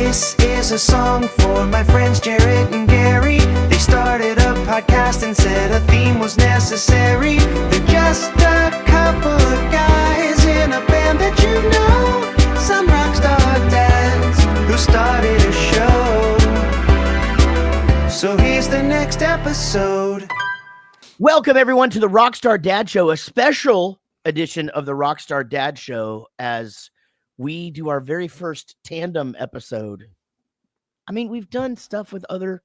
This is a song for my friends Jaret and Gary. They started a podcast and said a theme was necessary. They're just a couple of guys in a band that you know. Some rockstar dads who started a show. So here's the next episode. Welcome everyone to the Rockstar Dad Show, a special edition of the Rockstar Dad Show as we do our very first tandem episode. I mean, we've done stuff with other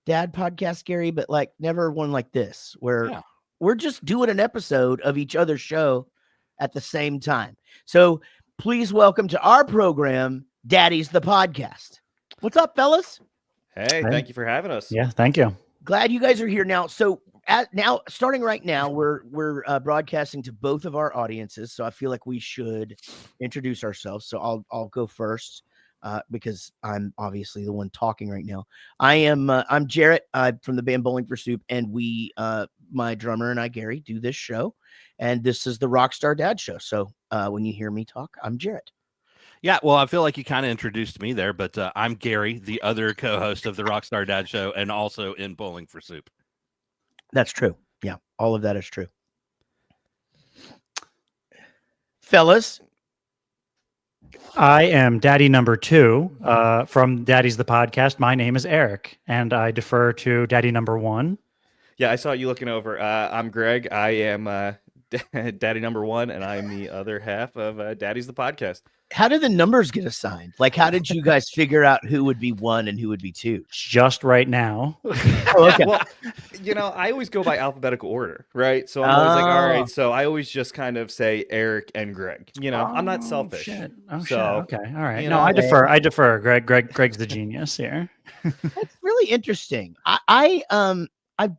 dad podcasts, Gary, but like never one like this, where we're just doing an episode of each other's show at the same time. So please welcome to our program, Daddies the Podcast. What's up, fellas? Hey, thank you for having us. Yeah, thank you. Glad you guys are here now. So starting right now, we're broadcasting to both of our audiences. So I feel like we should introduce ourselves. So I'll go first because I'm obviously the one talking right now. I'm Jaret from the band Bowling for Soup, and we, my drummer and I, Gary, do this show, and this is the Rockstar Dad Show. So when you hear me talk, I'm Jaret. Yeah, well, I feel like you kind of introduced me there, but I'm Gary, the other co-host of the Rockstar Dad Show, and also in Bowling for Soup. That's true. Yeah, all of that is true. Fellas. I am daddy number 2 from Daddies the Podcast. My name is Eric, and I defer to daddy number 1. Yeah, I saw you looking over. I'm Greg. I am daddy number 1, and I'm the other half of Daddies the Podcast. How did the numbers get assigned? Like, how did you guys figure out who would be 1 and who would be 2? Just right now. Oh, okay. Well, I always go by alphabetical order, right? So I'm always like, all right. So I always just kind of say Eric and Greg. I'm not selfish. Shit. So, shit. Okay. All right. you No, know, I defer. Greg's the genius here. That's really interesting. I'm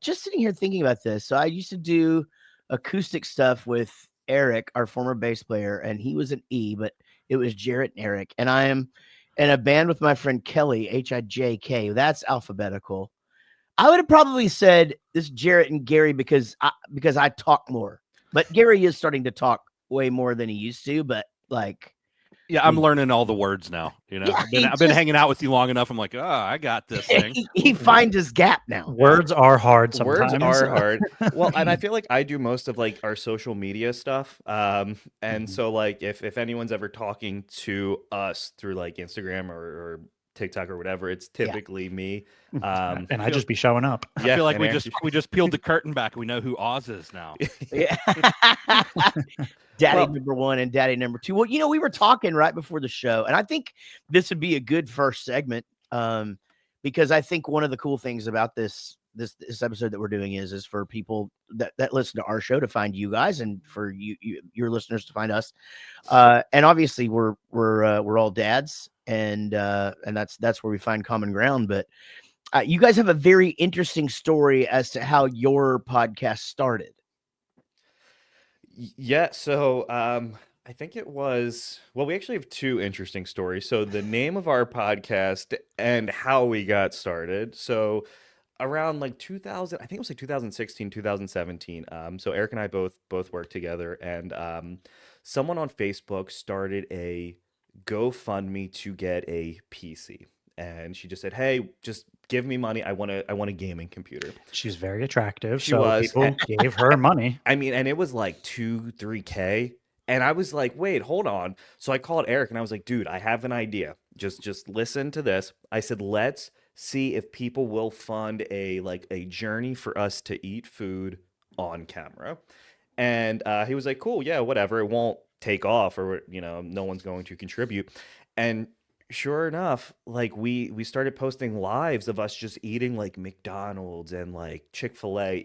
just sitting here thinking about this. So I used to do acoustic stuff with Eric, our former bass player, and he was an E, but it was Jaret and Eric. And I am in a band with my friend Kelly, Hijk. That's alphabetical. I would have probably said this Jaret and Gary because I talk more. But Gary is starting to talk way more than he used to. But like, yeah, I'm learning all the words now. Yeah, I've been hanging out with you long enough. I'm like, oh, I got this thing. he finds his gap now. Words are hard sometimes. Words are hard. Well, and I feel like I do most of like our social media stuff. And so like if anyone's ever talking to us through like Instagram or TikTok or whatever, it's typically me. And I just be showing up. I feel like we just peeled the curtain back. We know who Oz is now. Yeah. Daddy number 1 and daddy number 2. Well, we were talking right before the show, and I think this would be a good first segment because I think one of the cool things about this episode that we're doing is for people that listen to our show to find you guys, and for your listeners to find us. And obviously we're all dads, and that's where we find common ground. But you guys have a very interesting story as to how your podcast started. Yeah, so I think it was, well, we actually have 2 interesting stories. So the name of our podcast and how we got started. So around like 2000, I think it was like 2016, 2017. So Eric and I both worked together, and someone on Facebook started a GoFundMe to get a PC. And she just said, "Hey, just give me money. I want a gaming computer." She's very attractive. She so was. People gave her money. I mean, and it was like 2-3K. And I was like, wait, hold on. So I called Eric and I was like, dude, I have an idea. Just listen to this. I said, let's see if people will fund a journey for us to eat food on camera. And he was like, cool, yeah, whatever. It won't take off, or no one's going to contribute. And sure enough, like we started posting lives of us just eating like McDonald's and like Chick-fil-A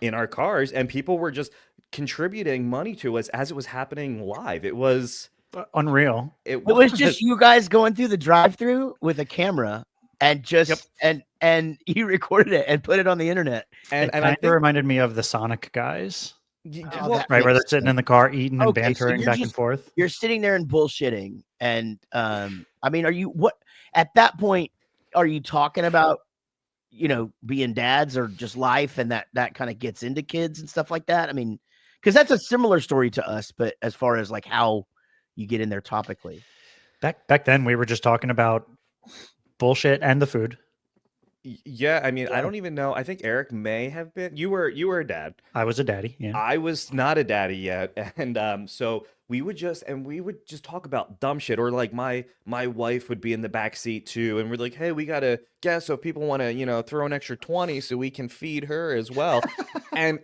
in our cars, and people were just contributing money to us as it was happening live. It was unreal. It was just you guys going through the drive-thru with a camera and just and you recorded it and put it on the internet. And I think it reminded me of the Sonic guys. Well, right, where they're sitting in the car eating and bantering back and forth. You're sitting there and bullshitting. And I mean, at that point, are you talking about, being dads or just life, and that kind of gets into kids and stuff like that? I mean, because that's a similar story to us, but as far as like how you get in there topically. Back then we were just talking about bullshit and the food. Yeah, I mean, I don't even know. I think Eric may have been. You were a dad. I was a daddy. Yeah. I was not a daddy yet, and so we would just talk about dumb shit, or like my wife would be in the back seat too, and we're like, hey, we gotta guess so if people want to throw an extra 20 so we can feed her as well, and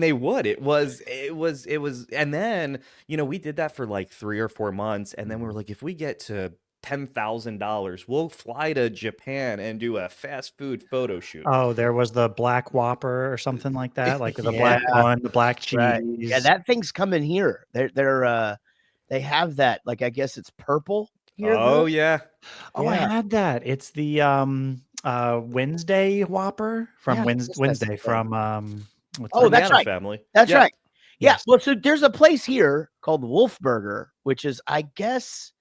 they would. It was, and then we did that for like 3 or 4 months, and then we were like, if we get to $10,000, we'll fly to Japan and do a fast food photo shoot. Oh, there was the black Whopper or something like that, like the black Yeah. bun, the black cheese. Right. Yeah, that thing's coming here. They have that, like, I guess it's purple here. Oh yeah. Oh, I Yeah. had that. It's the Wednesday Whopper from Yeah, I guess that's Wednesday the from what's Oh, that? that's Banana right. Family. That's Yeah. right. Yeah. Yes. Well, so there's a place here called Wolf Burger, which is, I guess,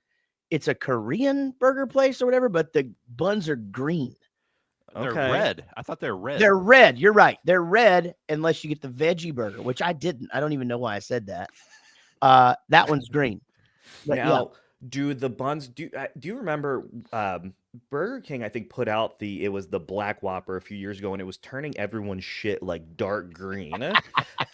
it's a Korean burger place or whatever, but the buns are green. They're Okay. red. I thought they're red. They're red. You're right. They're red unless you get the veggie burger, which I didn't. I don't even know why I said that. That one's green. But Now, do the buns do you remember Burger King, I think, put out it was the Black Whopper a few years ago, and it was turning everyone's shit like dark green.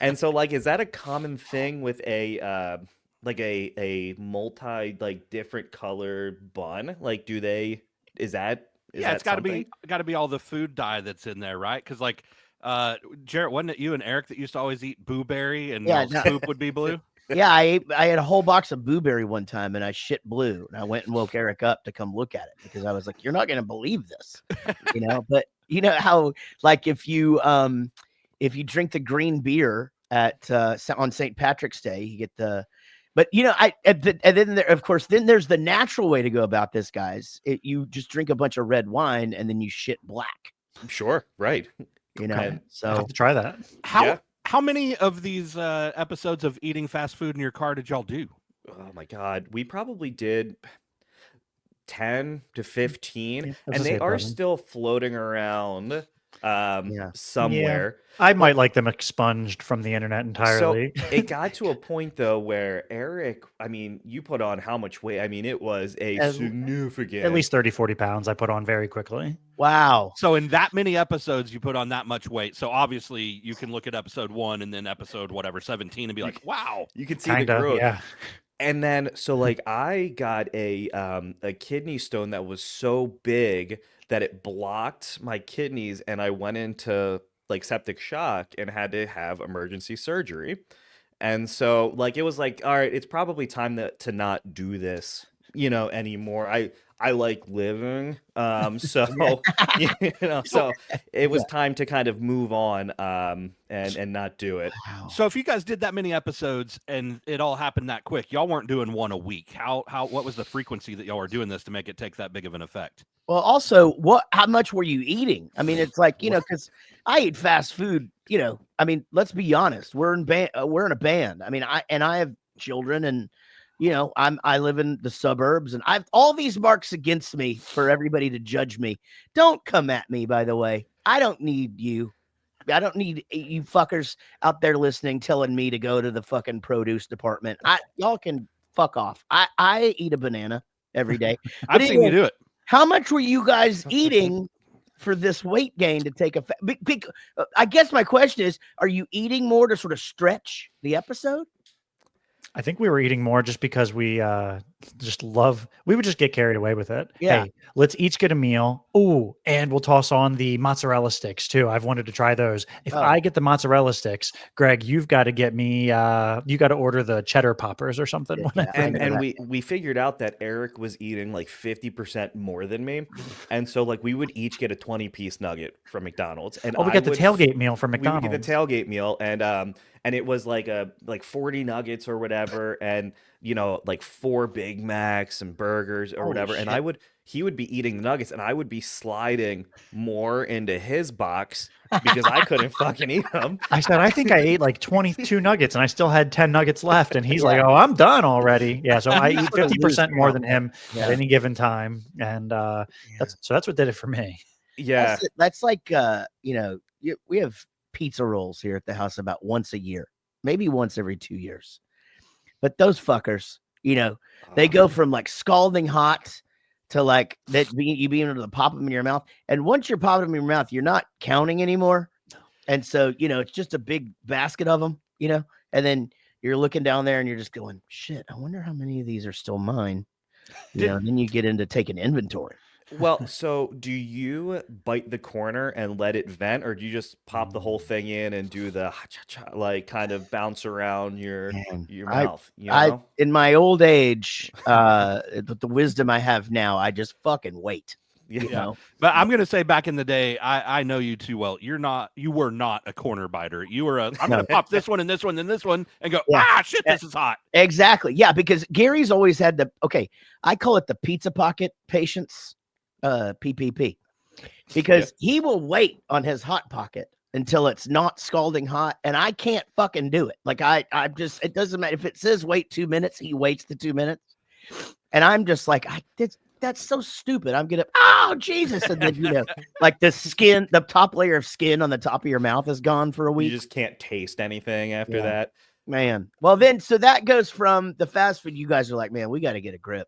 And so, like, is that a common thing with a like a multi, like, different color bun? Like, is that It's got to something? be all the food dye that's in there, right? Because like Jaret, wasn't it you and Eric that used to always eat blueberry and Yeah, y'all's no. poop would be blue? yeah, I had a whole box of blueberry one time and I shit blue. And I went and woke Eric up to come look at it because I was like, you're not going to believe this, But you know how, like, if you drink the green beer at on St. Patrick's Day, you get the. But and then there, of course, then there's the natural way to go about this, guys. You just drink a bunch of red wine and then you shit black. Sure, right. I I so have to try that. How many of these episodes of eating fast food in your car did y'all do? Oh my God, we probably did 10 to 15, that's and a they safe are revenue. still floating around somewhere. I might like them expunged from the internet entirely. So it got to a point though where Eric, I mean, you put on how much weight? I mean, it was a At- significant. At least 30, 40 pounds I put on very quickly. wow. So in that many episodes, you put on that much weight. So obviously, you can look at episode 1 and then episode 17 and be like, "Wow, You could see Kind the of, growth. yeah. And then, so like, I got a kidney stone that was so big that it blocked my kidneys, and I went into like septic shock and had to have emergency surgery. And so, like, it was like, all right, it's probably time to not do this, anymore. I like living, so so it was time to kind of move on, and not do it. Wow. So if you guys did that many episodes and it all happened that quick, y'all weren't doing one a week. What was the frequency that y'all were doing this to make it take that big of an effect? Well, also, how much were you eating? I mean, it's like, because I eat fast food, I mean, let's be honest. We're in a band. I mean, I have children, and I live in the suburbs, and I've all these marks against me for everybody to judge me. Don't come at me, by the way. I don't need you. I don't need you fuckers out there listening telling me to go to the fucking produce department. Y'all can fuck off. I eat a banana every day. I've But seen you anyway, do it. how much were you guys eating for this weight gain to take effect? I guess my question is, are you eating more to sort of stretch the episode? I think we were eating more just because we would just get carried away with it. Yeah. Hey, let's each get a meal. Ooh, and we'll toss on the mozzarella sticks too. I've wanted to try those. If Oh. I get the mozzarella sticks, Greg, you've got to get me, you got to order the cheddar poppers or something. Yeah, whatever. I know And that. we figured out that Eric was eating like 50% more than me, and so like we would each get a 20-piece nugget from McDonald's, and Oh, we I got the would tailgate meal from we would McDonald's. get the tailgate meal, and it was like 40 nuggets or whatever, and like 4 Big Macs and burgers or Holy whatever, and shit. he would be eating the nuggets, and I would be sliding more into his box because I couldn't fucking eat them. I said, I think I ate like 22 nuggets and I still had 10 nuggets left. And he's like, oh, I'm done already. Yeah. So I eat 50% more than him Yeah. at any given time. And that's what did it for me. Yeah, That's like, we have pizza rolls here at the house about once a year, maybe once every 2 years. But those fuckers, they go from like scalding hot to like that you being able to pop them in your mouth. And once you're popping them in your mouth, you're not counting anymore. And so, it's just a big basket of them, and then you're looking down there and you're just going, shit, I wonder how many of these are still mine. Then you get into taking inventory. Well, so do you bite the corner and let it vent, or do you just pop the whole thing in and do the like kind of bounce around your mouth? In my old age, the wisdom I have now, I just fucking wait. But I'm gonna say back in the day, I know you too well. You were not a corner biter. You were I'm gonna pop this one and this one and this one and go, shit, this is hot. Exactly. Yeah, because Gary's always had I call it the pizza pocket patience. PPP, because he will wait on his hot pocket until it's not scalding hot, and I can't fucking do it. Like I'm just, it doesn't matter if it says wait 2 minutes, he waits the 2 minutes, and I'm just like, that's so stupid. I'm gonna, oh Jesus, and then like the top layer of skin on the top of your mouth is gone for a week. You just can't taste anything after that, man. Well, then so that goes from the fast food. You guys are like, man, we got to get a grip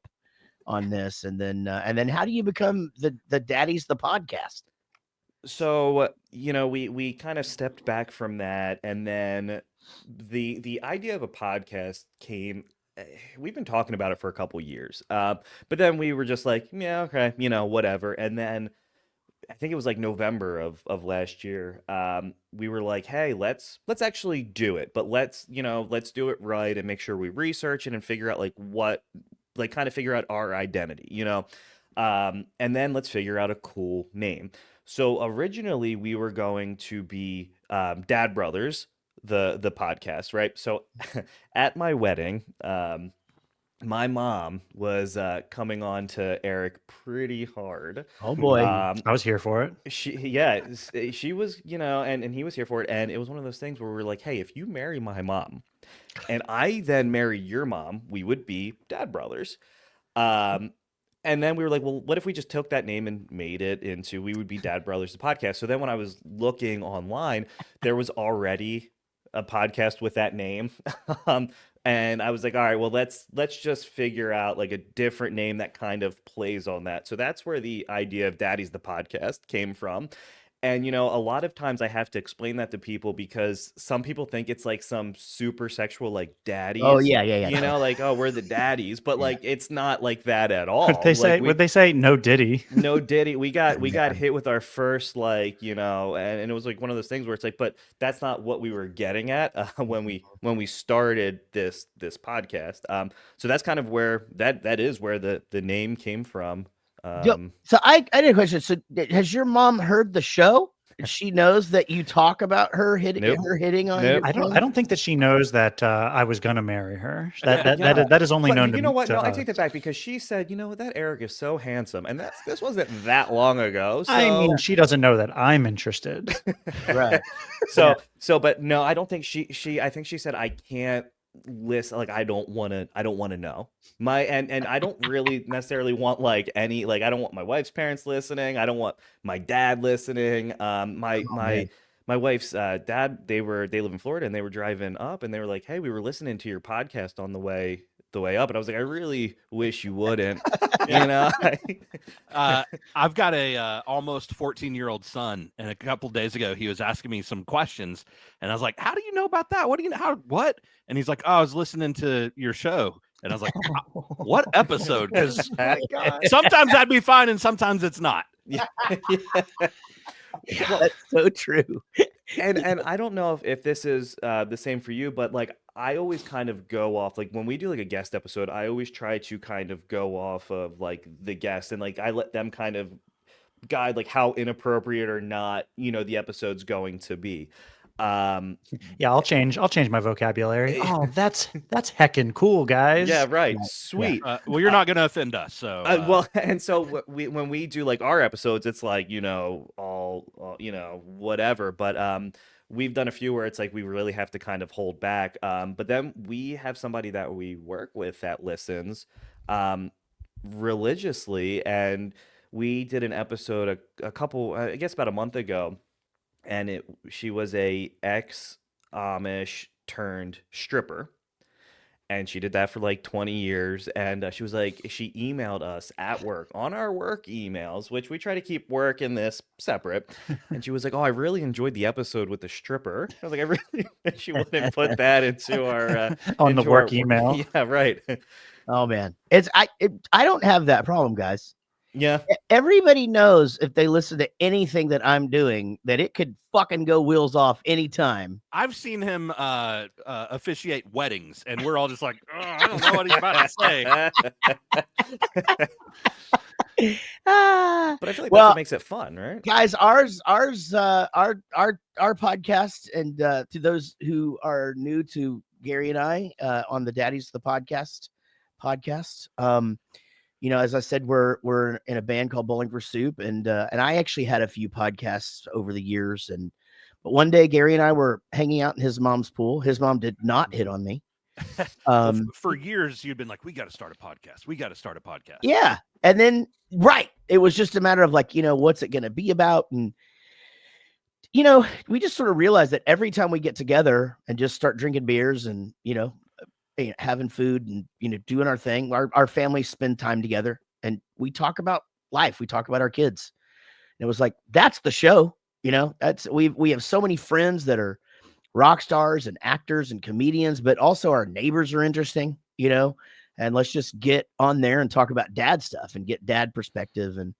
on this, and then how do you become the Daddies the podcast? So we kind of stepped back from that, and then the idea of a podcast came. We've been talking about it for a couple years, but then we were just like, yeah, okay, whatever. And then I think it was like November of last year. We were like, hey, let's actually do it, but let's do it right and make sure we research it and figure out kind of figure out our identity, and then let's figure out a cool name. So originally we were going to be Dad Brothers, the podcast, right? So at my wedding, my mom was coming on to Eric pretty hard. Oh boy. I was here for it. She was, and he was here for it. And it was one of those things where we were like, hey, if you marry my mom and I then marry your mom, we would be Dad Brothers. And then we were like, well, what if we just took that name and made it into, we would be Dad Brothers, the podcast. So then when I was looking online, there was already a podcast with that name. And I was like, all right, well, let's just figure out like a different name that kind of plays on that. So that's where the idea of Daddies the podcast came from. And, a lot of times I have to explain that to people because some people think it's like some super sexual, like Daddies. Oh, yeah. Like, oh, we're the Daddies. But like, it's not like that at all. Would they say no Diddy? No Diddy. We got hit with our first, and it was like one of those things where it's like, but that's not what we were getting at when we started this podcast. So that's kind of where that is where the name came from. So I had a question. So has your mom heard the show? She knows that you talk about her hitting on. Nope. I don't think that she knows that I was gonna marry her. That is only known to me. You know what? No, I take that back because she said, that Eric is so handsome, and this wasn't that long ago. So... I mean, she doesn't know that I'm interested. Right. But no, I don't think she. I think she said I can't listen. Like I don't want to know and I don't really necessarily want I don't want my wife's parents listening. I don't want my dad listening. My wife's dad, they live in Florida, and they were driving up, and they were like, hey, we were listening to your podcast on the way up, and I was like, I really wish you wouldn't. I've got a almost 14-year-old son, and a couple days ago he was asking me some questions, and I was like, how do you know about that? What do you know? What? And he's like, oh, I was listening to your show. And I was like, what episode? Because sometimes that'd be fine, and sometimes it's not. Yeah. That's so true. And I don't know if this is the same for you, but like I always kind of go off, like when we do like a guest episode, I always try to kind of go off of like the guest, and like I let them kind of guide like how inappropriate or not the episode's going to be. Yeah, I'll change my vocabulary. Oh, that's heckin' cool, guys. Yeah, right. Sweet. Well, you're not going to offend us, so well, and so when we do like our episodes, it's like all whatever, but we've done a few where it's like we really have to kind of hold back, but then we have somebody that we work with that listens religiously, and we did an episode a couple, I guess about a month ago, and she was a ex-Amish turned stripper. And she did that for like 20 years. And she was like, she emailed us at work on our work emails, which we try to keep work and this separate. And she was like, oh, I really enjoyed the episode with the stripper. I was like, I really, she wouldn't put that into our, On the into work our, email. yeah, right. Oh man, I don't have that problem, guys. Yeah. Everybody knows if they listen to anything that I'm doing that it could fucking go wheels off anytime. I've seen him officiate weddings, and we're all just like, oh, I don't know what he's about to say. Ah, But I feel like that's well, what makes it fun, right? guys, our podcast, and to those who are new to Gary and I on the Daddies the podcast, you know, as I said, we're in a band called Bowling for Soup, and I actually had a few podcasts over the years, but one day Gary and I were hanging out in his mom's pool. His mom did not hit on me. Well, for years, you'd been like, we got to start a podcast. We got to start a podcast. Yeah. And then, right. It was just a matter of like, you know, what's it going to be about? And, you know, we just sort of realized that every time we get together and just start drinking beers and, you know, having food and, you know, doing our thing, our families spend time together and we talk about life. We talk about our kids. And it was like, that's the show. You know, we have so many friends that are rock stars and actors and comedians, but also our neighbors are interesting, you know, and let's just get on there and talk about dad stuff and get dad perspective. And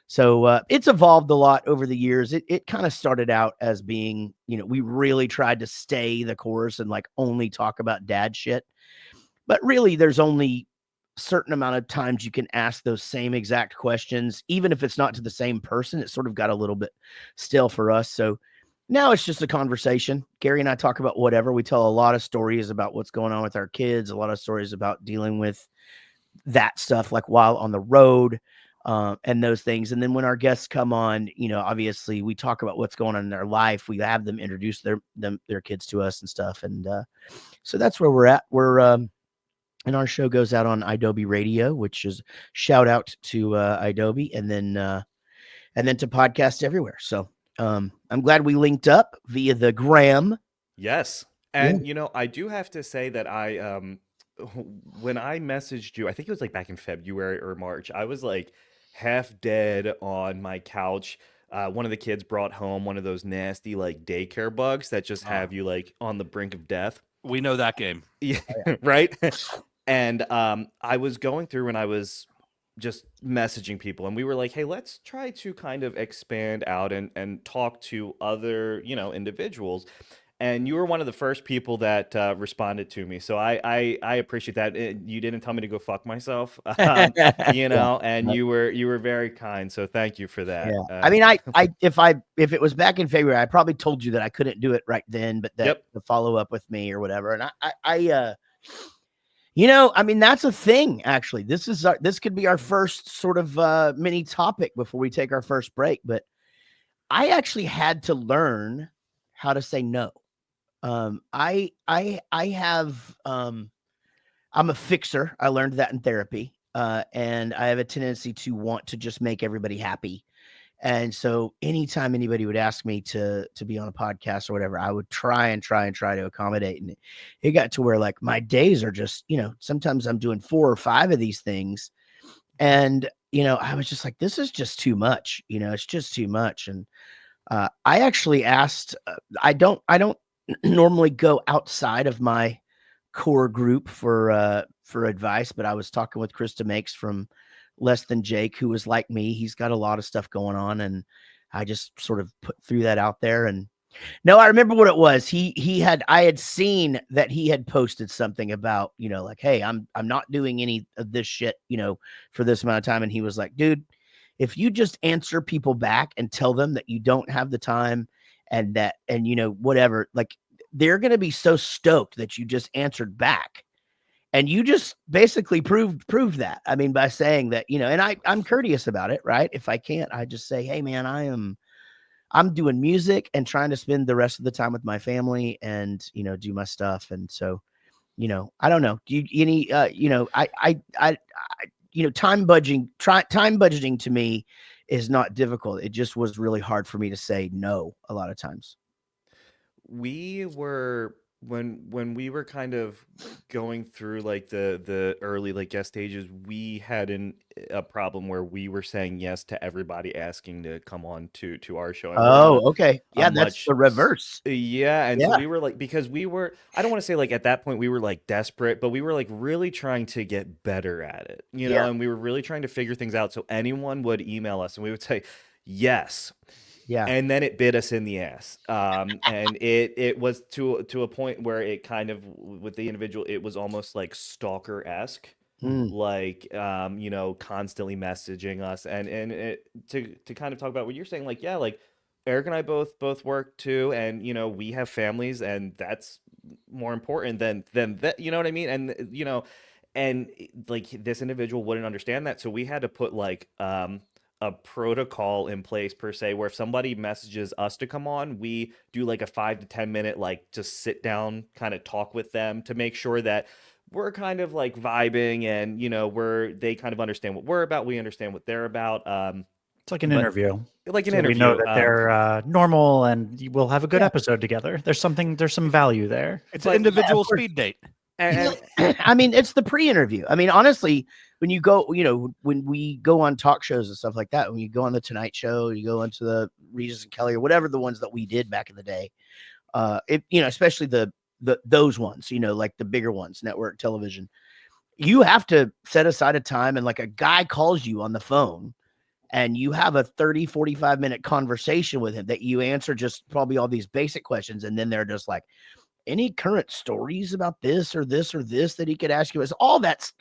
so it's evolved a lot over the years. It kind of started out as being, you know, we really tried to stay the course and like only talk about dad shit. But really, there's only a certain amount of times you can ask those same exact questions, even if it's not to the same person. It sort of got a little bit stale for us. So now it's just a conversation. Gary and I talk about whatever. We tell a lot of stories about what's going on with our kids, a lot of stories about dealing with that stuff, like while on the road and those things. And then when our guests come on, you know, obviously we talk about what's going on in their life. We have them introduce their kids to us and stuff. And so that's where we're at. And our show goes out on Adobe Radio, which is shout out to Adobe, and then to podcasts everywhere. So I'm glad we linked up via the gram. Yes. And, you know, I do have to say that when I messaged you, I think it was like back in February or March, I was like half dead on my couch. One of the kids brought home one of those nasty like daycare bugs that just have you like on the brink of death. We know that game. Yeah, right. And I was going through and I was just messaging people and we were like, hey, let's try to kind of expand out and talk to other, you know, individuals. And you were one of the first people that responded to me. So I appreciate that. You didn't tell me to go fuck myself, you know, and you were very kind. So thank you for that. Yeah. I mean, if it was back in February, I probably told you that I couldn't do it right then, but that the follow up with me or whatever. And I you know, I mean, that's a thing, actually. This could be our first sort of mini topic before we take our first break. But I actually had to learn how to say no. I'm a fixer. I learned that in therapy. And I have a tendency to want to just make everybody happy. And so anytime anybody would ask me to be on a podcast or whatever, I would try to accommodate. And it got to where like my days are just, you know, sometimes I'm doing 4 or 5 of these things. And, you know, I was just like, this is just too much, you know, it's just too much. And I actually asked, I don't normally go outside of my core group for advice, but I was talking with Krista Makes from Less Than Jake, who was like me. He's got a lot of stuff going on, and I just sort of threw that out there. And no, I remember what it was. I had seen that he had posted something about, you know, like, hey, I'm not doing any of this shit, you know, for this amount of time. And he was like, dude, if you just answer people back and tell them that you don't have the time and you know, whatever, like they're going to be so stoked that you just answered back. And you just basically proved that. I mean, by saying that, you know, and I'm courteous about it, right? If I can't, I just say, hey man, I'm doing music and trying to spend the rest of the time with my family and, you know, do my stuff. And so, you know, I don't know. Do you you know, you know, time budgeting to me is not difficult. It just was really hard for me to say no a lot of times. We were when we were kind of going through like the early like guest stages, we had a problem where we were saying yes to everybody asking to come on to our show, and we're not Oh, okay. Yeah, that's much the reverse. yeah, and Yeah. so we were like, because we were, I don't want to say like at that point we were like desperate, but we were like really trying to get better at it, you know, Yeah. and we were really trying to figure things out. So anyone would email us and we would say yes. Yeah. And then it bit us in the ass. And it was to a point where it kind of, with the individual, it was almost like stalker-esque, Mm. like you know, constantly messaging us, and it, to kind of talk about what you're saying, like, yeah, like Eric and I both work too, and you know, we have families, and that's more important than that, you know what I mean? And you know, and like this individual wouldn't understand that, so we had to put like a protocol in place per se, where if somebody messages us to come on, we do like a 5 to 10 minute like just sit down kind of talk with them to make sure that we're kind of like vibing, and you know, they kind of understand what we're about, we understand what they're about. It's like an But- interview. Like an So interview. we know that they're normal, and we'll have a good Yeah. episode together. There's some value there. It's But- an individual of course. speed date. and, I mean, it's the pre-interview. I mean, honestly, when you go, you know, when we go on talk shows and stuff like that, when you go on the Tonight Show, you go into the Regis and Kelly or whatever, the ones that we did back in the day, you know, especially those ones, you know, like the bigger ones, network television, you have to set aside a time, and like a guy calls you on the phone and you have a 30, 45 minute conversation with him that you answer just probably all these basic questions. And then they're just like, any current stories about this or this or this that he could ask you? It's all that's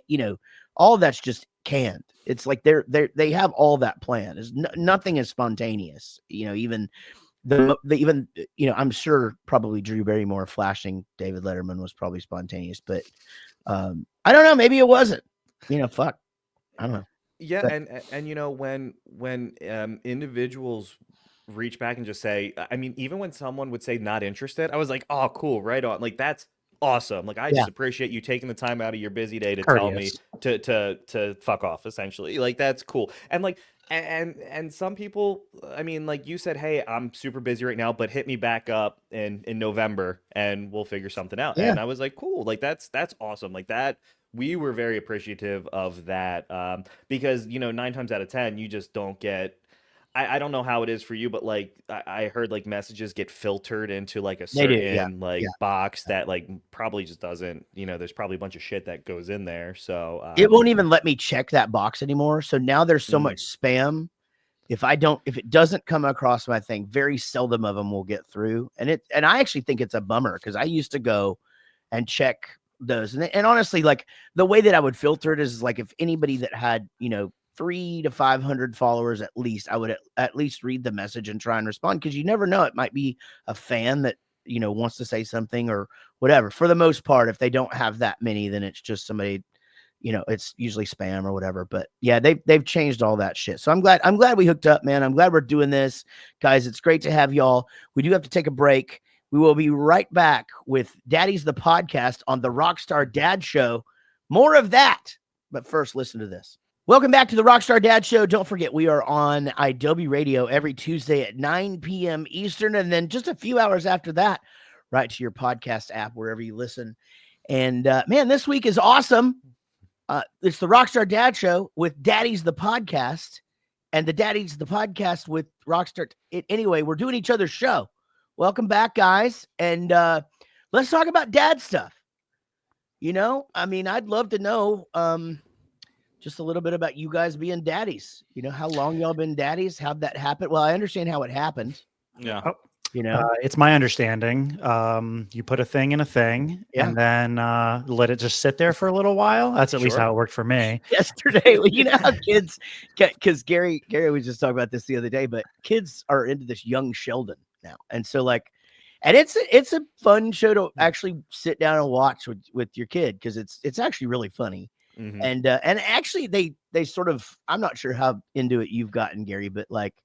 you know, all that's just canned. It's like they have all that planned. Nothing is spontaneous. You know, even even you know, I'm sure probably Drew Barrymore flashing David Letterman was probably spontaneous, but I don't know, maybe it wasn't. You know, fuck, I don't know. yeah, But- and you know, when individuals reach back and just say, I mean, even when someone would say not interested, I was like, oh, cool, right on. Like, that's awesome. Like, I Yeah. just appreciate you taking the time out of your busy day to tell me Courteous. to fuck off, essentially. Like, that's cool. And like, and some people, I mean, like you said, hey, I'm super busy right now, but hit me back up in November and we'll figure something out. Yeah. And I was like, cool. Like, that's awesome. Like that. We were very appreciative of that, because, you know, 9 times out of 10, you just don't get. I don't know how it is for you, but like I heard like messages get filtered into like a They do, certain yeah, like yeah. box that like probably just doesn't, you know, there's probably a bunch of shit that goes in there. So It won't even let me check that box anymore. So now there's so Mm. much spam. If it doesn't come across my thing, very seldom of them will get through. And I actually think it's a bummer, because I used to go and check those. And honestly, like the way that I would filter it is like, if anybody that had, you know, 300 to 500 followers at least, I would at least read the message and try and respond, because you never know, it might be a fan that, you know, wants to say something or whatever. For the most part, if they don't have that many, then it's just somebody, you know, it's usually spam or whatever. But yeah, they've changed all that shit. So I'm glad we hooked up, man. I'm glad we're doing this, guys. It's great to have y'all. We do have to take a break. We will be right back with Daddies the podcast on the Rockstar Dad Show. More of that, but first, listen to this. Welcome back to the Rockstar Dad Show. Don't forget, we are on IW Radio every Tuesday at 9 p.m. Eastern, and then just a few hours after that, right to your podcast app, wherever you listen. And man, this week is awesome. It's the Rockstar Dad Show with Daddies the podcast, and the Daddies the podcast with Rockstar. Anyway, we're doing each other's show. Welcome back, guys, and let's talk about dad stuff. You know, I mean, I'd love to know just a little bit about you guys being daddies. You know, how long y'all been daddies? How'd that happen? Well, I understand how it happened. Yeah. You know, It's my understanding. You put a thing in a thing, Yeah. and then let it just sit there for a little while. That's at least Sure. how it worked for me. yesterday, you know how kids, because Gary was just talking about this the other day, but kids are into this young Sheldon now, and so like, and it's a fun show to actually sit down and watch with your kid, because it's actually really funny. Mhm. And actually they sort of, I'm not sure how into it you've gotten, Gary, but like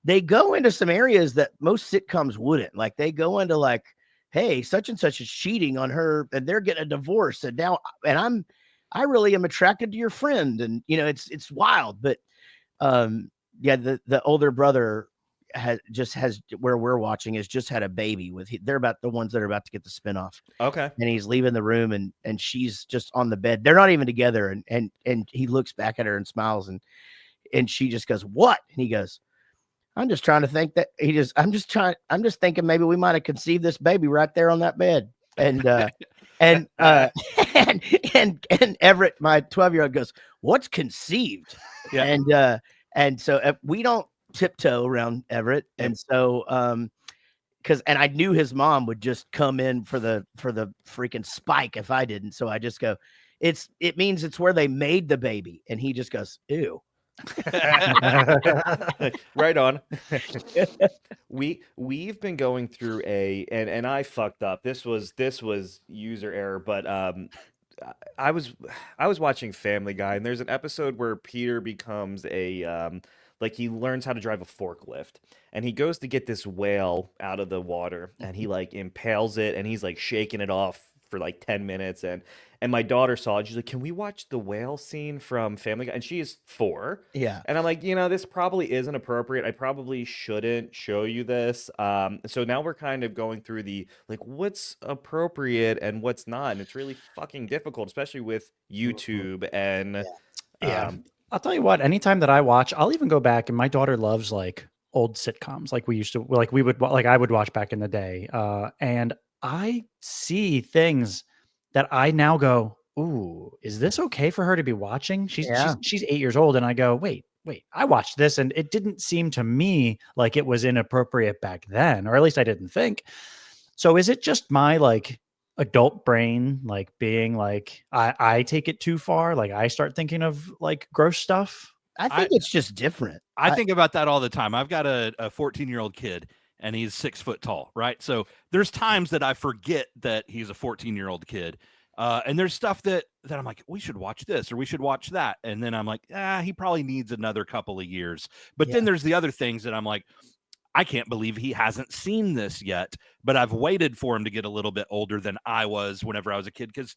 they go into some areas that most sitcoms wouldn't. Like they go into like, hey, such and such is cheating on her and they're getting a divorce, and now I really am attracted to your friend, and you know, it's wild. But yeah, the older brother has where we're watching has just had a baby with. They're about the ones that are about to get the spinoff. Okay. And he's leaving the room, and she's just on the bed. They're not even together. And he looks back at her and smiles, and she just goes, "What?" And he goes, "I'm just trying to think that I'm just thinking maybe we might have conceived this baby right there on that bed." And and Everett, my 12-year-old, goes, "What's conceived?" Yeah. And so we don't tiptoe around Everett, and so because I knew his mom would just come in for the freaking spike if I didn't, so I just go, it means it's where they made the baby, and he just goes, "Ew." Right on. We've been going through and I fucked up. This was user error, but I was watching Family Guy, and there's an episode where Peter becomes like he learns how to drive a forklift, and he goes to get this whale out of the water, and he like impales it, and he's like shaking it off for like 10 minutes, and my daughter saw it. She's like, "Can we watch the whale scene from Family Guy?" And she is 4. Yeah. And I'm like, this probably isn't appropriate. I probably shouldn't show you this. So now we're kind of going through the like what's appropriate and what's not, and it's really fucking difficult, especially with YouTube and Yeah. I'll tell you what, anytime that I watch, I'll even go back, and my daughter loves like old sitcoms like I would watch back in the day. And I see things that I now go, "Ooh, is this okay for her to be watching?" She's 8 years old, and I go, wait, I watched this, and it didn't seem to me like it was inappropriate back then, or at least I didn't think. So is it just my like adult brain like being like I take it too far, like I start thinking of like gross stuff? I think it's just different. I think about that all the time. I've got a 14-year-old kid, and he's 6 foot tall, right? So there's times that I forget that he's a 14-year-old kid. And there's stuff that I'm like, we should watch this or we should watch that. And then I'm like, he probably needs another couple of years. But then there's the other things that I'm like, I can't believe he hasn't seen this yet. But I've waited for him to get a little bit older than I was whenever I was a kid, because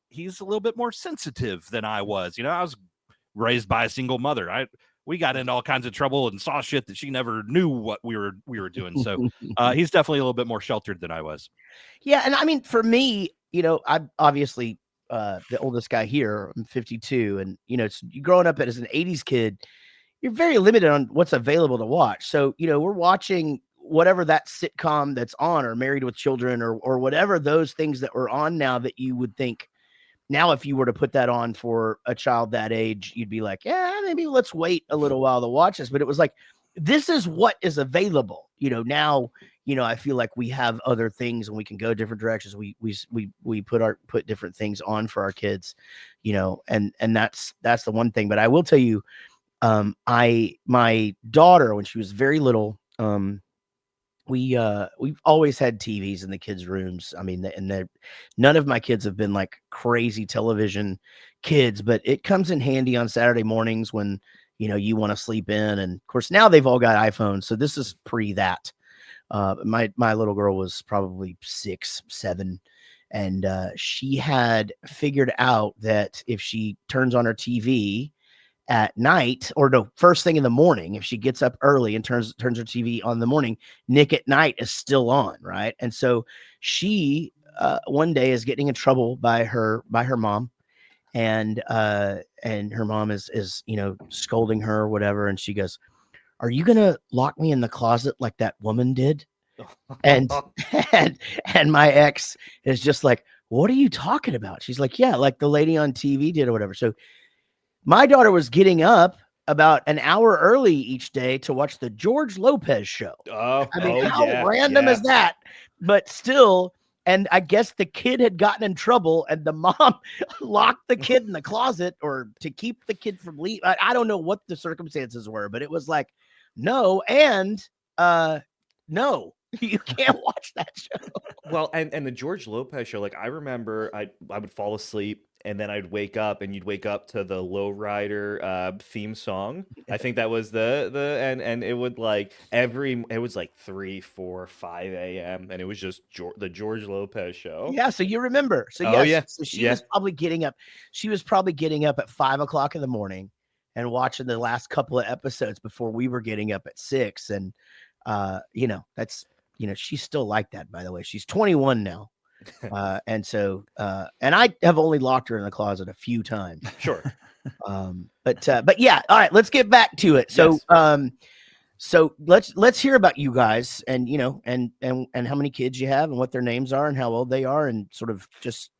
he's a little bit more sensitive than I was. I was raised by a single mother. We got into all kinds of trouble and saw shit that she never knew what we were doing. So he's definitely a little bit more sheltered than I was. Yeah. And I mean, for me, I'm obviously the oldest guy here. I'm 52. And, growing up as an 80s kid, you're very limited on what's available to watch. So, we're watching whatever that sitcom that's on, or Married with Children, or whatever those things that were on now that you would think, now, if you were to put that on for a child that age, you'd be like, yeah, maybe let's wait a little while to watch this. But it was like, this is what is available. Now, I feel like we have other things and we can go different directions. We put different things on for our kids, and that's the one thing. But I will tell you, my daughter, when she was very little, we've always had TVs in the kids' rooms. I mean, none of my kids have been like crazy television kids, but it comes in handy on Saturday mornings when, you want to sleep in. And of course, now they've all got iPhones. So this is pre that. My little girl was probably 6, 7. And she had figured out that if she turns on her TV at night, or no, first thing in the morning, if she gets up early and turns her TV on in the morning, Nick at Night is still on, right? And so she one day is getting in trouble by her mom, and her mom is scolding her or whatever, and she goes, "Are you gonna lock me in the closet like that woman did?" And my ex is just like, "What are you talking about?" She's like, "Yeah, like the lady on TV did or whatever." So my daughter was getting up about an hour early each day to watch the George Lopez show. I mean, how random is that? But still, and I guess the kid had gotten in trouble, and the mom locked the kid in the closet, or to keep the kid from leaving. I don't know what the circumstances were, but it was like, no, and no, you can't watch that show. Well, and the George Lopez show, like I remember I would fall asleep, and then I'd wake up, and you'd wake up to the Lowrider theme song. I think that was and it would like it was like 3, 4, 5 a.m. and it was just the George Lopez show. Yeah, so you remember. So so she was probably getting up. She was probably getting up at 5 o'clock in the morning and watching the last couple of episodes before we were getting up at 6. And that's she's still like that, by the way. She's 21 now. And so and I have only locked her in the closet a few times. Sure. But yeah, all right, let's get back to it. So Yes. so let's hear about you guys, and and how many kids you have and what their names are and how old they are, and sort of just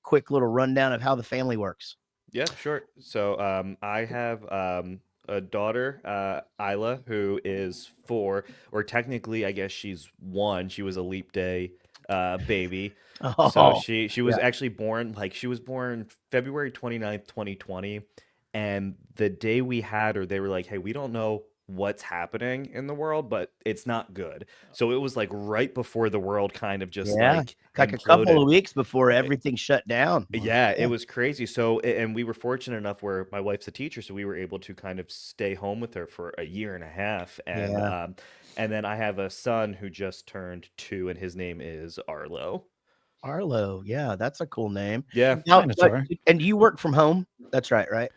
quick little rundown of how the family works. Yeah, sure. So I have a daughter, Isla, who is 4, or technically, I guess she's 1. She was a leap day baby. So Oh, she was actually born, she was born February 29th, 2020. And the day we had her, they were like, hey, we don't know what's happening in the world, but it's not good. So it was like right before the world kind of just yeah, like like a couple imploded. of weeks before everything shut down. Yeah, it was crazy. So, and we were fortunate enough where my wife's a teacher, so we were able to kind of stay home with her for a year and a half. Yeah. And then I have a son who just turned 2, and his name is Arlo. Arlo, yeah, that's a cool name. Yeah. Now, Dinosaur. and you work from home? That's right?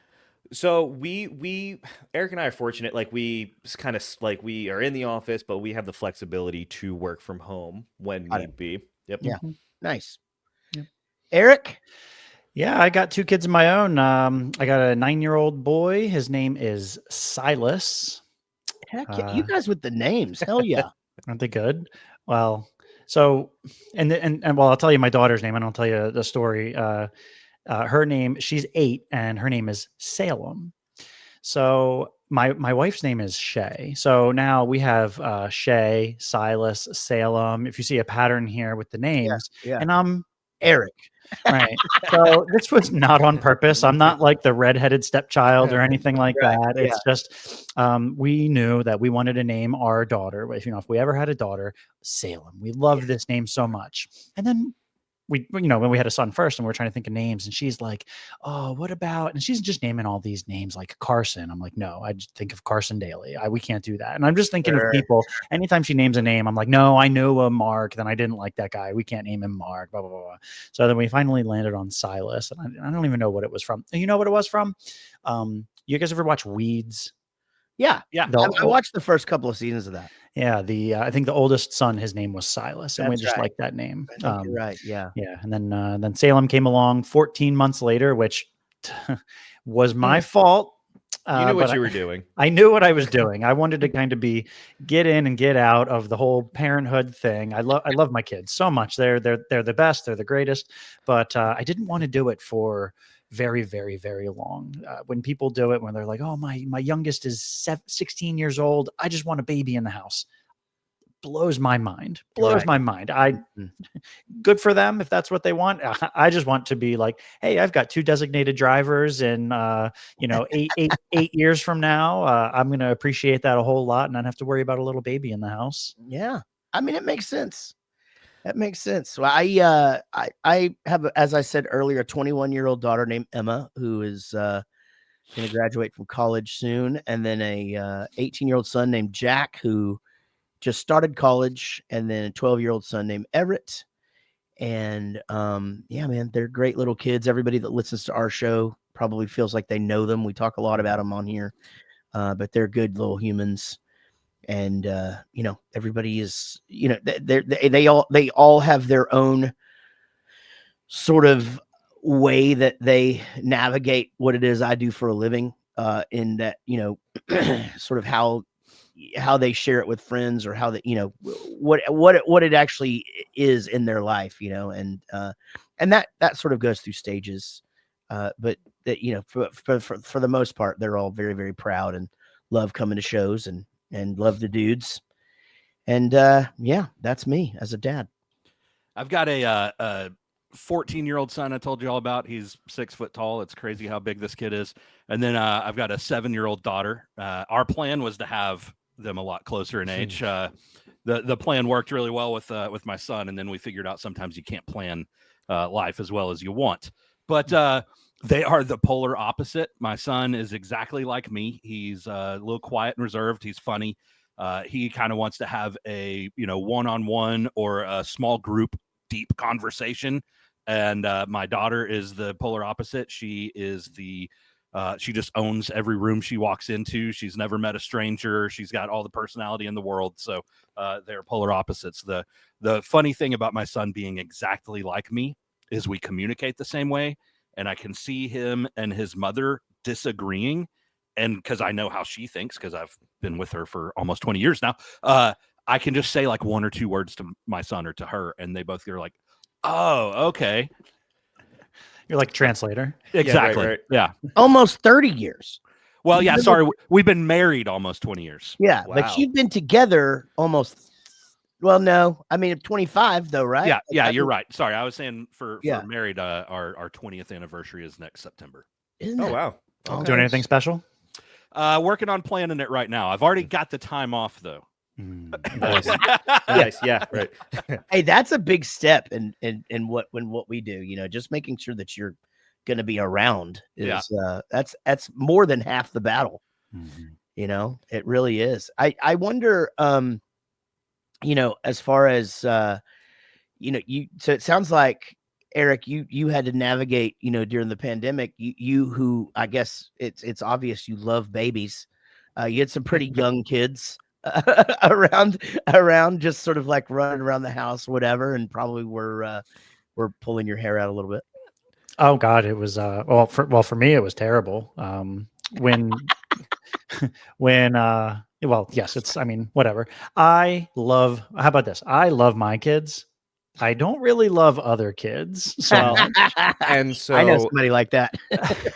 So we Eric and I are fortunate. Like we kind of like we are in the office, but we have the flexibility to work from home when Got it. need be. Yep. Yeah. Mhm. Nice. Yep. Eric? Yeah, I got 2 kids of my own. I got a 9-year-old boy. His name is Silas. Heck yeah, you guys with the names. Hell yeah. Aren't they good? Well, so and well, I'll tell you my daughter's name, and I'll tell you the story. Her name, she's 8, and her name is Salem. So my wife's name is Shay. So now we have Shay, Silas, Salem. If you see a pattern here with the names, Yeah. and I'm Eric. right. So this was not on purpose. I'm not like the redheaded stepchild or anything like Right, that. It's just we knew that we wanted to name our daughter. If we ever had a daughter, Salem. We love this name so much. And then when we had a son first, and we are trying to think of names, and she's like, "Oh, what about?" And she's just naming all these names like Carson. I'm like, "No, I just think of Carson Daly. We can't do that." And I'm just thinking of Sure. people. Anytime she names a name, I'm like, "No, I know a Mark. Then I didn't like that guy. We can't name him Mark." Blah blah blah. So then we finally landed on Silas, and I don't even know what it was from. You know what it was from? You guys ever watch Weeds? Yeah. Yeah. I watched the first couple of seasons of that. Yeah, I think the oldest son, his name was Silas, and we That's just right. like that name. I think you're right. Yeah. Yeah, and then Salem came along 14 months later, which was my fault. You knew what but you were doing. I knew what I was doing. I wanted to kind of get in and get out of the whole parenthood thing. I love my kids so much. They're the best. They're the greatest. But I didn't want to do it for very, very, very long. When people do it, when they're like, "Oh, my youngest is 16 years old. I just want a baby in the house." Blows my mind. Right. My mind. Mhm. Good for them if that's what they want. I just want to be like, hey, I've got 2 designated drivers, and 8 years from now, I'm going to appreciate that a whole lot, and not have to worry about a little baby in the house. Yeah. I mean, it makes sense. That makes sense. So I have, as I said earlier, a 21-year-old daughter named Emma, who is going to graduate from college soon, and then a 18-year-old son named Jack, who just started college, and then a 12-year-old son named Everett. And yeah, man, they're great little kids. Everybody that listens to our show probably feels like they know them. We talk a lot about them on here, but they're good little humans. And everybody is, they all have their own sort of way that they navigate what it is I do for a living, in that, sort of how they share it with friends, or how that, what it actually is in their life, and that sort of goes through stages, but that, for the most part, they're all very, very proud and love coming to shows and love the dudes. And yeah, that's me as a dad. I've got a 14-year-old son I told you all about. He's 6 foot tall. It's crazy how big this kid is. And then I've got a 7-year-old daughter. Our plan was to have them a lot closer in age. The plan worked really well with my son, and then we figured out sometimes you can't plan life as well as you want. But they are the polar opposite. My son is exactly like me. He's a little quiet and reserved. He's funny. He kind of wants to have a one-on-one or a small group deep conversation. And my daughter is the polar opposite. She is the She just owns every room she walks into. She's never met a stranger. She's got all the personality in the world. So they're polar opposites. The funny thing about my son being exactly like me is we communicate the same way, and I can see him and his mother disagreeing. And because I know how she thinks, because I've been with her for almost 20 years now, I can just say like one or two words to my son or to her, and they both are like, "Oh, okay." You're like a translator. Exactly. right. Yeah. Almost 30 years. Well, yeah. Sorry, we've been married almost 20 years. Yeah, Wow. but you've been together almost. Well, no, I mean 25 though, right? Yeah. Yeah. I You're mean, right. Sorry, I was saying for Yeah. married. Our 20th anniversary is next September. Isn't Oh that wow. awesome? Doing anything special? Working on planning it right now. I've already got the time off though. Nice. Nice. Yeah. Right. Hey, that's a big step in what we do. You know, just making sure that you're going to be around is that's more than half the battle. You know, it really is. I wonder, you know, as far as you know, so it sounds like Eric, you had to navigate, you know, during the pandemic. You who I guess it's obvious you love babies. You had some pretty young kids around, just sort of like running around the house, whatever, and probably were pulling your hair out a little bit. Oh God, it was for me it was terrible. When well, yes, it's, I mean, whatever. How about this? I love my kids. I don't really love other kids. So And so I know somebody like that.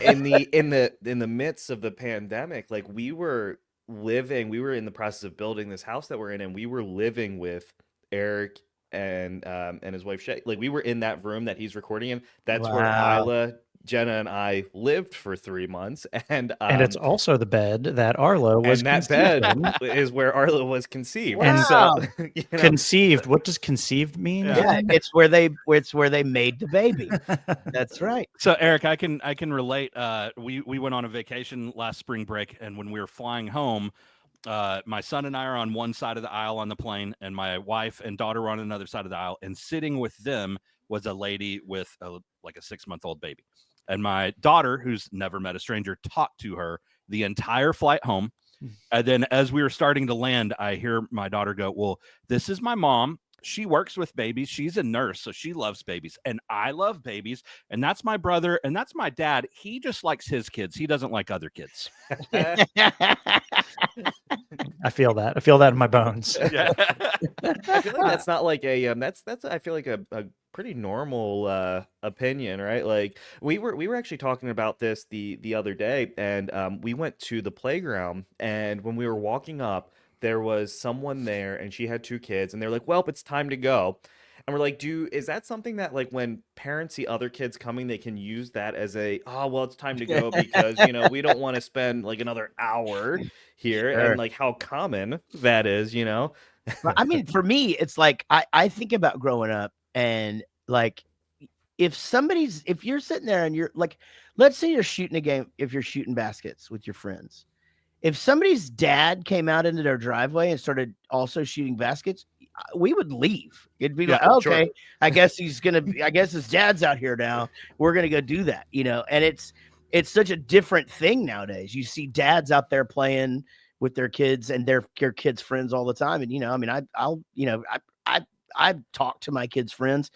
in the midst of the pandemic, like we were in the process of building this house that we're in, and we were living with Eric and his wife Shay. Like we were in that room that he's recording in. That's where Wow. Isla, Jenna, and I lived for 3 months, and it's also the bed that Arlo was and that conceived bed in. is where Arlo was conceived. Wow. And so you know, Conceived. What does conceived mean? Yeah, it's where they made the baby. That's right. So Eric, I can relate. We went on a vacation last spring break, and when we were flying home, my son and I are on one side of the aisle on the plane, and my wife and daughter were on another side of the aisle. And sitting with them was a lady with a 6-month-old baby. And my daughter, who's never met a stranger, talked to her the entire flight home. And then as we were starting to land, I hear my daughter go, "Well, this is my mom. She works with babies. She's a nurse, so she loves babies. And I love babies. And that's my brother. And that's my dad. He just likes his kids. He doesn't like other kids." I feel that. I feel that in my bones. Yeah. I feel like that's not like a that's I feel like a pretty normal opinion, right? Like we were actually talking about this the other day, and we went to the playground, and when we were walking up, there was someone there, and she had 2 kids, and they're like, "Well, it's time to go." And we're like, is that something that like when parents see other kids coming, they can use that as well, it's time to go because, you know, we don't want to spend like another hour here. Sure. And like how common that is, you know? But, I mean, for me, it's like I think about growing up, and like if you're sitting there and you're like, let's say you're shooting a game, if you're shooting baskets with your friends, if somebody's dad came out into their driveway and started also shooting baskets, we would leave. It'd be like, okay, sure. I guess I guess his dad's out here now. We're going to go do that, you know? And it's such a different thing nowadays. You see dads out there playing with their kids and their kids' friends all the time. And, you know, I mean, I talk to my kids' friends.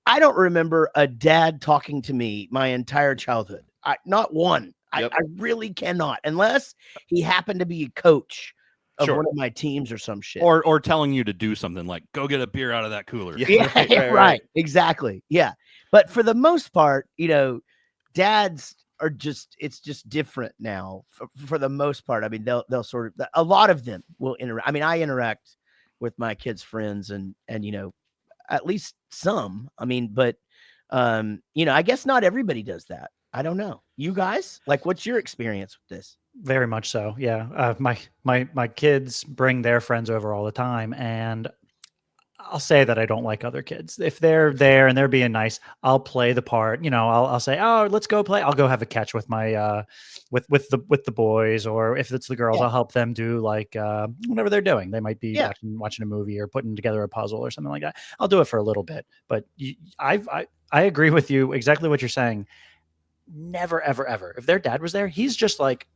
I don't remember a dad talking to me my entire childhood. Not one. Yep. I really cannot, unless he happened to be a coach of Sure. one of my teams or some shit. Or telling you to do something like go get a beer out of that cooler. Yeah. Yeah, right. Exactly. Yeah. But for the most part, you know, dads are it's just different now for the most part. I mean, they'll sort of, a lot of them will interact. I mean, I interact with my kids' friends and, you know, at least some, I mean, but, you know, I guess not everybody does that. I don't know. You guys, like, what's your experience with this? Very much so. Yeah. My kids bring their friends over all the time, and I'll say that I don't like other kids. If they're there and they're being nice, I'll play the part. You know, I'll say, "Oh, let's go play." I'll go have a catch with my with the boys, or if it's the girls, I'll help them do like whatever they're doing. They might be watching a movie or putting together a puzzle or something like that. I'll do it for a little bit. But I agree with you exactly what you're saying. never, ever, ever. If their dad was there, he's just like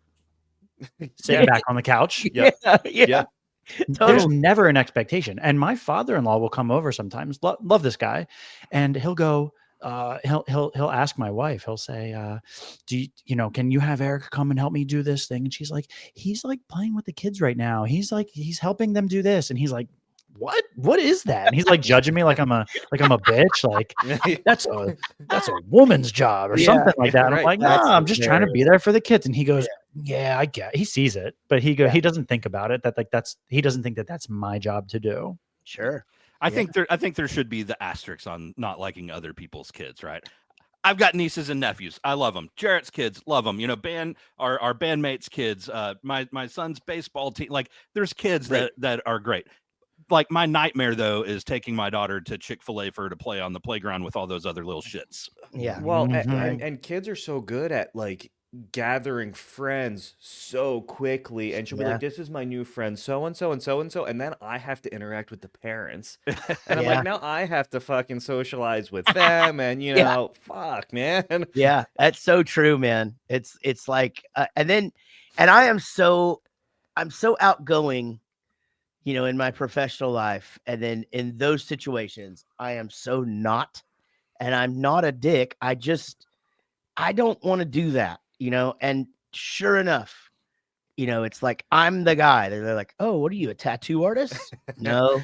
sitting back on the couch. Yeah. yeah. There's Totally. never an expectation. And my father-in-law will come over sometimes. Love this guy, and he'll go. He'll ask my wife. He'll say, can you have Eric come and help me do this thing? And she's like, he's like playing with the kids right now. He's helping them do this, and he's like, what is that? And he's like judging me like I'm a bitch. Like that's a woman's job or Yeah, something like that. And I'm right. like, no, That's I'm just trying to be there for the kids. And he goes, yeah, I get. He sees it, but he doesn't think about it. He doesn't think that that's my job to do. Sure. I think there should be the asterisk on not liking other people's kids, right? I've got nieces and nephews. I love them. Jaret's kids, love them. Our bandmates' kids. My son's baseball team. Like, there's kids that are great. Like, my nightmare though is taking my daughter to Chick-fil-A for her to play on the playground with all those other little shits. Yeah. Well, Mhm. and kids are so good at like gathering friends so quickly, and she'll be like, "This is my new friend, so and so and so and so," and then I have to interact with the parents, and I'm Yeah. like, now I have to fucking socialize with them, and fuck, man. Yeah, that's so true, man. It's like, and I'm so outgoing, in my professional life, and then in those situations, I am so not, and I'm not a dick. I don't want to do that, and sure enough, it's like, I'm the guy. They're like, oh, what are you, a tattoo artist? No.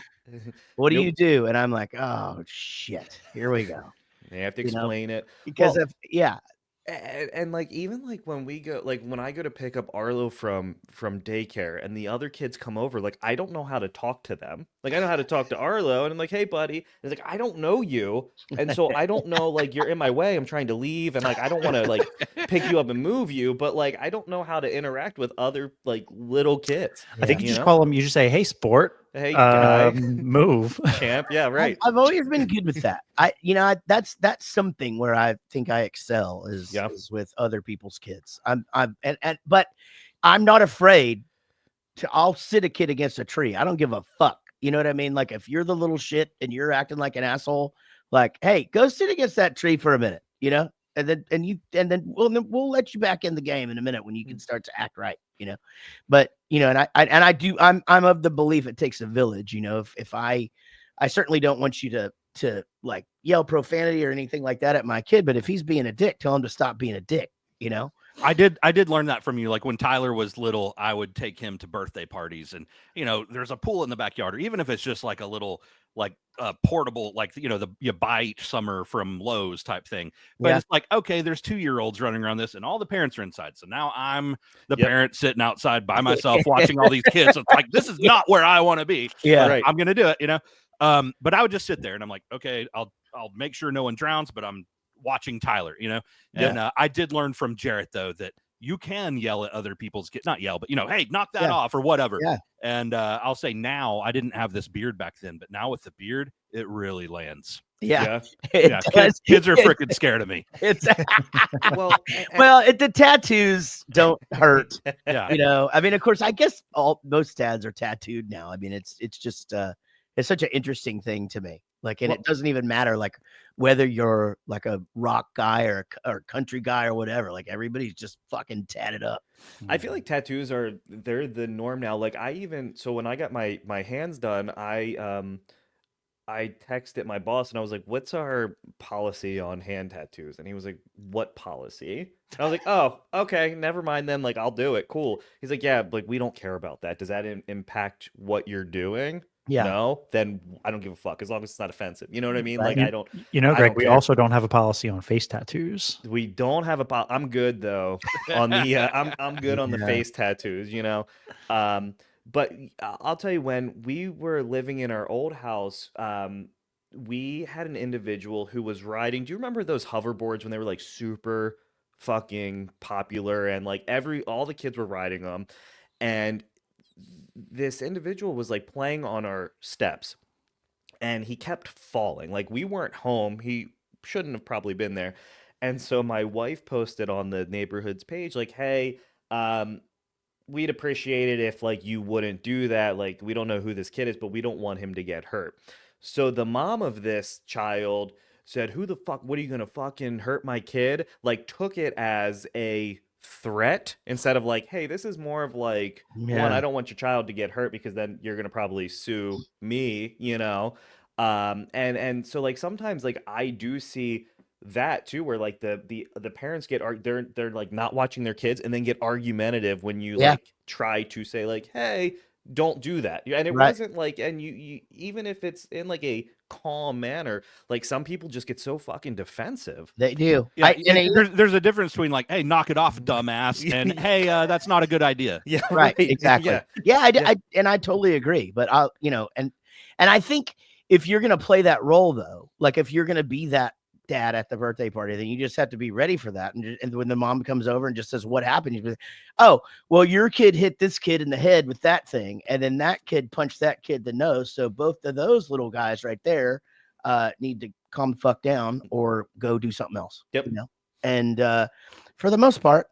What do Nope. you do? And I'm like, oh shit, here we go. They have to explain it Because Well, yeah. and like, even like when we go, like when I go to pick up Arlo from daycare and the other kids come over, like I don't know how to talk to them. Like I know how to talk to Arlo, and I'm like, hey buddy. It's like, I don't know you, and so I don't know, like, you're in my way. I'm trying to leave, and like I don't want to like pick you up and move you, but like I don't know how to interact with other like little kids. I think you You just know? call him. You just say, "Hey, sport, Hey guy, move." champ. Yeah, right. I've always been good with that. That's something where I think I excel is with other people's kids. But I'm not afraid to. I'll sit a kid against a tree. I don't give a fuck. You know what I mean? Like, if you're the little shit and you're acting like an asshole, like, hey, go sit against that tree for a minute. And then we'll let you back in the game in a minute when you can start to act right. But I'm of the belief it takes a village. If I certainly don't want you to like yell profanity or anything like that at my kid, but if he's being a dick, tell him to stop being a dick. I did learn that from you. Like, when Tyler was little, I would take him to birthday parties, and there's a pool in the backyard, or even if it's just like a little, like, portable, like, you buy each summer from Lowe's type thing. But it's like, okay, there's 2-year-olds running around this, and all the parents are inside. So now I'm the parent sitting outside by myself watching all these kids. It's like, this is not where I want to be. Yeah, but I'm gonna do it. But I would just sit there, and I'm like, okay, I'll make sure no one drowns, but I'm watching Tyler, and I did learn from Jaret though that you can yell at other people's kids, not yell, but hey, knock that off or whatever. And I'll say, now, I didn't have this beard back then, but now with the beard, it really lands. Yeah. Kids are freaking scared of me. It's Well, the tattoos don't hurt. Yeah. I mean, of course, I guess most dads are tattooed now. I mean, it's just it's such an interesting thing to me. Like, and it doesn't even matter, like, whether you're like a rock guy or country guy or whatever. Like, everybody's just fucking tatted up. I feel like tattoos they're the norm now. Like, so when I got my hands done, I texted my boss and I was like, what's our policy on hand tattoos? And he was like, what policy? And I was like, oh, okay, never mind then. Like, I'll do it. Cool. He's like, yeah, like, we don't care about that. Does that impact what you're doing? Yeah. No, then I don't give a fuck as long as it's not offensive. You know what I mean? Like, I don't. Greg, we care. also don't have a policy on face tattoos. We don't have I'm good though on the I'm good on the face tattoos, but I'll tell you, when we were living in our old house, we had an individual who was riding. Do you remember those hoverboards when they were like super fucking popular, and like all the kids were riding them, and this individual was like playing on our steps, and he kept falling. Like, we weren't home. He shouldn't have probably been there. And so my wife posted on the neighborhood's page, like, hey, we'd appreciate it if like you wouldn't do that. Like, we don't know who this kid is, but we don't want him to get hurt. So the mom of this child said, "Who the fuck? What are you gonna fucking hurt my kid?" Like took it as a threat instead of like, "Hey, this is more of like one, Yeah. I don't want your child to get hurt because then you're gonna probably sue me," and so like sometimes like I do see that too, where like the parents they're like not watching their kids and then get argumentative when you Yeah. like try to say like, "Hey, don't do that." And it Right. wasn't like, and you even if it's in like a calm manner, like some people just get so fucking defensive. They do. Yeah, there's a difference between like, hey, knock it off, dumbass, and hey, that's not a good idea. Yeah, Right. Exactly. Yeah. I totally agree. But and I think if you're gonna play that role though, like if you're gonna be that dad at the birthday party, then you just have to be ready for that. And when the mom comes over and just says, "What happened?" You be like, "Oh, well, your kid hit this kid in the head with that thing, and then that kid punched that kid in the nose. So both of those little guys right there need to calm the fuck down or go do something else." Yep. And for the most part,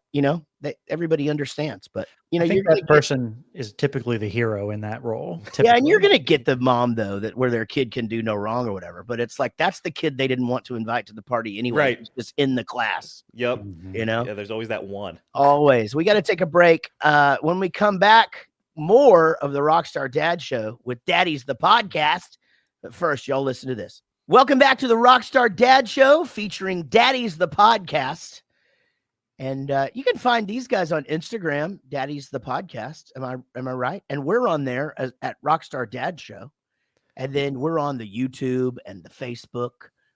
everybody understands. But I think that person is typically the hero in that role. Yeah, and you're gonna get the mom though where their kid can do no wrong or whatever. But it's like that's the kid they didn't want to invite to the party anyway. Right. It's just in the class. Yep. Yeah, there's always that one. Always. We got to take a break. When we come back, more of the Rockstar Dad Show with Daddies the podcast. But first, y'all listen to this. Welcome back to the Rockstar Dad Show featuring Daddies the podcast. And you can find these guys on Instagram, Daddies the podcast. Am I right? And we're on there at Rockstar Dad Show. And then we're on the YouTube and the Facebook.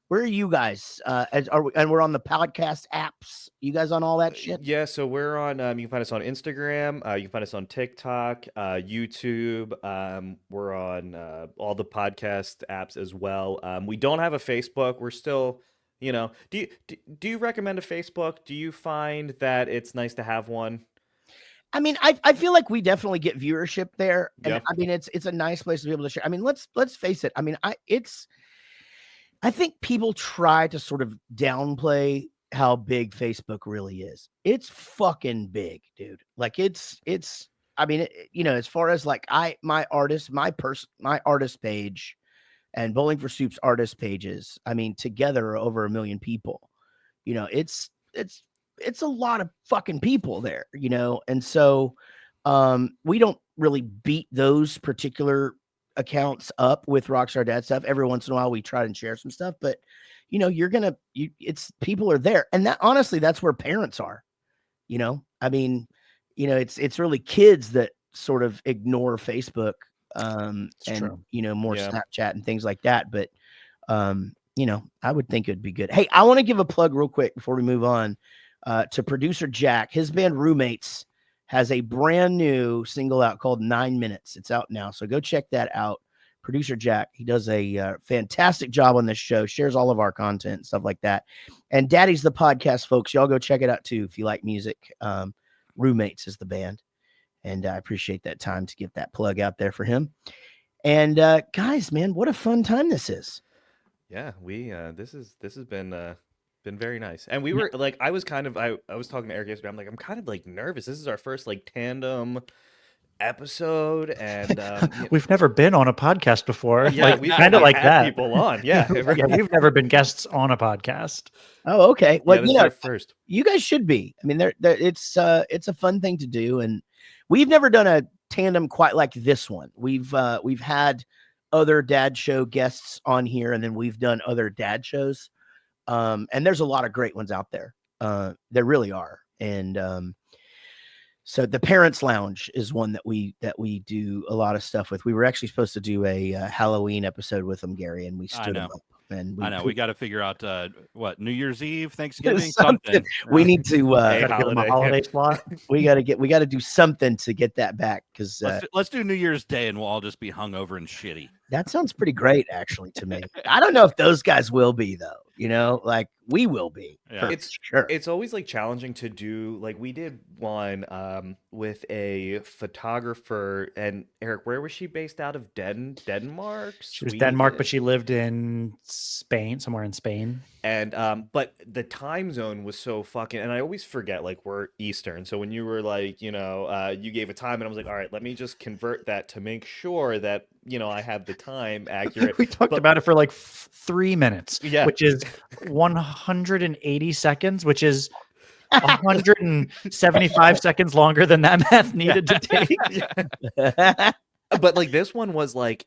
Where are you guys? And we're on the podcast apps. You guys on all that shit? Yeah, so we're on. You can find us on Instagram. You can find us on TikTok, YouTube. We're on all the podcast apps as well. We don't have a Facebook. We're still, Do you recommend a Facebook? Do you find that it's nice to have one? I mean, I feel like we definitely get viewership there, and Yeah. I mean, it's a nice place to be able to share. I mean, let's face it. I mean, I think people try to sort of downplay how big Facebook really is. It's fucking big, dude. Like it's. I mean, as far as like my artist page, and Bowling for Soup's artist pages, I mean, together are over 1 million people. It's a lot of fucking people there, and so we don't really beat those particular accounts up with Rockstar Dad stuff. Every once in a while we try and share some stuff, but it's people are there, and that honestly that's where parents are. I mean, it's really kids that sort of ignore Facebook and true. More Yeah. Snapchat and things like that, but I would think it'd be good. Hey, I want to give a plug real quick before we move on to producer Jack. His band Roommates has a brand new single out called 9 Minutes. It's out now, so go check that out. Producer Jack, he does a fantastic job on this show, shares all of our content and stuff like that. And Daddies the podcast, folks, y'all go check it out too if you like music. Roommates is the band, and I appreciate that time to get that plug out there for him. And guys, man, what a fun time this is. Yeah, we this has been very nice. And we were like, I was talking to Eric yesterday. I'm like, I'm kind of like nervous. This is our first like tandem episode, and We've never been on a podcast before. yeah, Like, we've kind of like like had that. people on. Yeah, Yeah, we've never been guests on a podcast. Oh, okay. Well, this is our first. you guys should be. I mean, it's a fun thing to do, and we've never done a tandem quite like this one. We've had other dad show guests on here, and then we've done other dad shows. And there's a lot of great ones out there. There really are. And so the Parents Lounge is one that we do a lot of stuff with. We were actually supposed to do a Halloween episode with them, Gary, and we stood them up. And I know we got to figure out what New Year's Eve, Thanksgiving, something. something. We need to Gotta give them a holiday slot. we got to do something to get that back, because Let's do New Year's Day, and we'll all just be hungover and shitty. that sounds pretty great actually to me. I don't know if those guys will be though. Like we will be. Yeah. For It's sure. It's always like challenging to do. Like we did one with a photographer, and Eric, where was she based out of? Denmark. She was Denmark, but she lived in Spain, somewhere in Spain. And but the time zone was so fucking, and I always forget, like we're Eastern. So when you were like, you gave a time, and I was like, all right, let me just convert that to make sure that I have the time accurate. We talked about it for like 3 minutes, Yeah. which is 180 seconds, which is 175 seconds longer than that math needed to take. But like this one was like,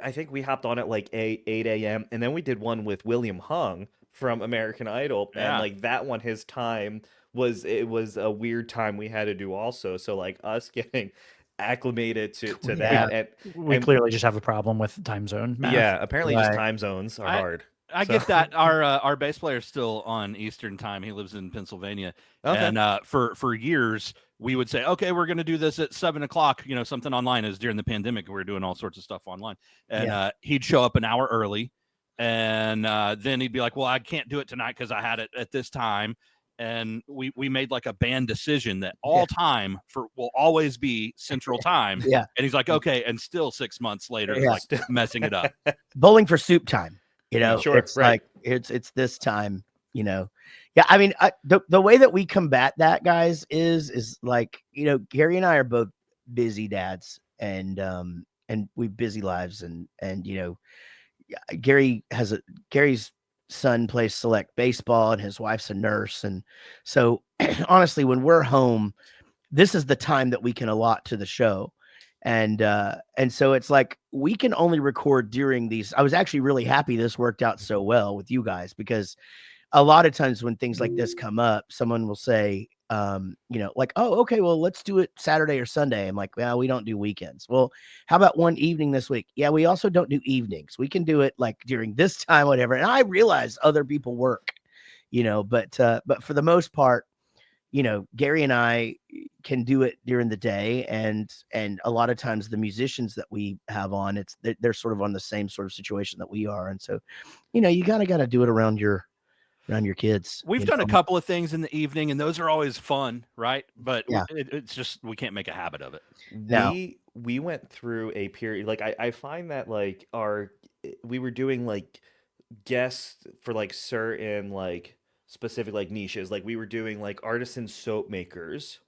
I think we hopped on at like 8 a.m. and then we did one with William Hung from American Idol, and Yeah. like that one, his time was a weird time we had to do also. So like us getting acclimated to Yeah. that, We and clearly just have a problem with time zone math. yeah, apparently just Right. time zones are I- hard. I So- get that. Our bass player's still on Eastern time. He lives in Pennsylvania, Okay. and for years we would say, okay, we're going to do this at 7:00. You know, something online. Is during the pandemic, we were doing all sorts of stuff online, and he'd show up an hour early, and then he'd be like, well, I can't do it tonight because I had it at this time. And we made like a band decision that all time will always be Central Time. Yeah. And he's like, okay, and still 6 months later, Yeah. like messing it up. Bowling for soup time. You know, Sure, it's right. like it's this time. You know, yeah. I mean, the way that we combat that, guys, is like, you know, Gary and I are both busy dads, and we busy lives, and you know, Gary's son plays select baseball, and his wife's a nurse, and so honestly, when we're home, this is the time that we can allot to the show. And so it's like we can only record during these. I was actually really happy this worked out so well with you guys, because a lot of times when things like this come up, someone will say, you know, like, oh, okay, well, let's do it Saturday or Sunday. I'm like, well, we don't do weekends. Well, how about one evening this week? Yeah, we also don't do evenings. We can do it like during this time, whatever. And I realize other people work, you know, but for the most part, you know, Gary and I can do it during the day, and a lot of times the musicians that we have on, they're sort of on the same sort of situation that we are, and so, you know, you got to do it around your kids. We've you done know? a couple of things in the evening, and those are always fun, right? But Yeah. it's just we can't make a habit of it. No. We went through a period, like I find that like we were doing like guests for like certain like specific like niches. Like we were doing like artisan soap makers.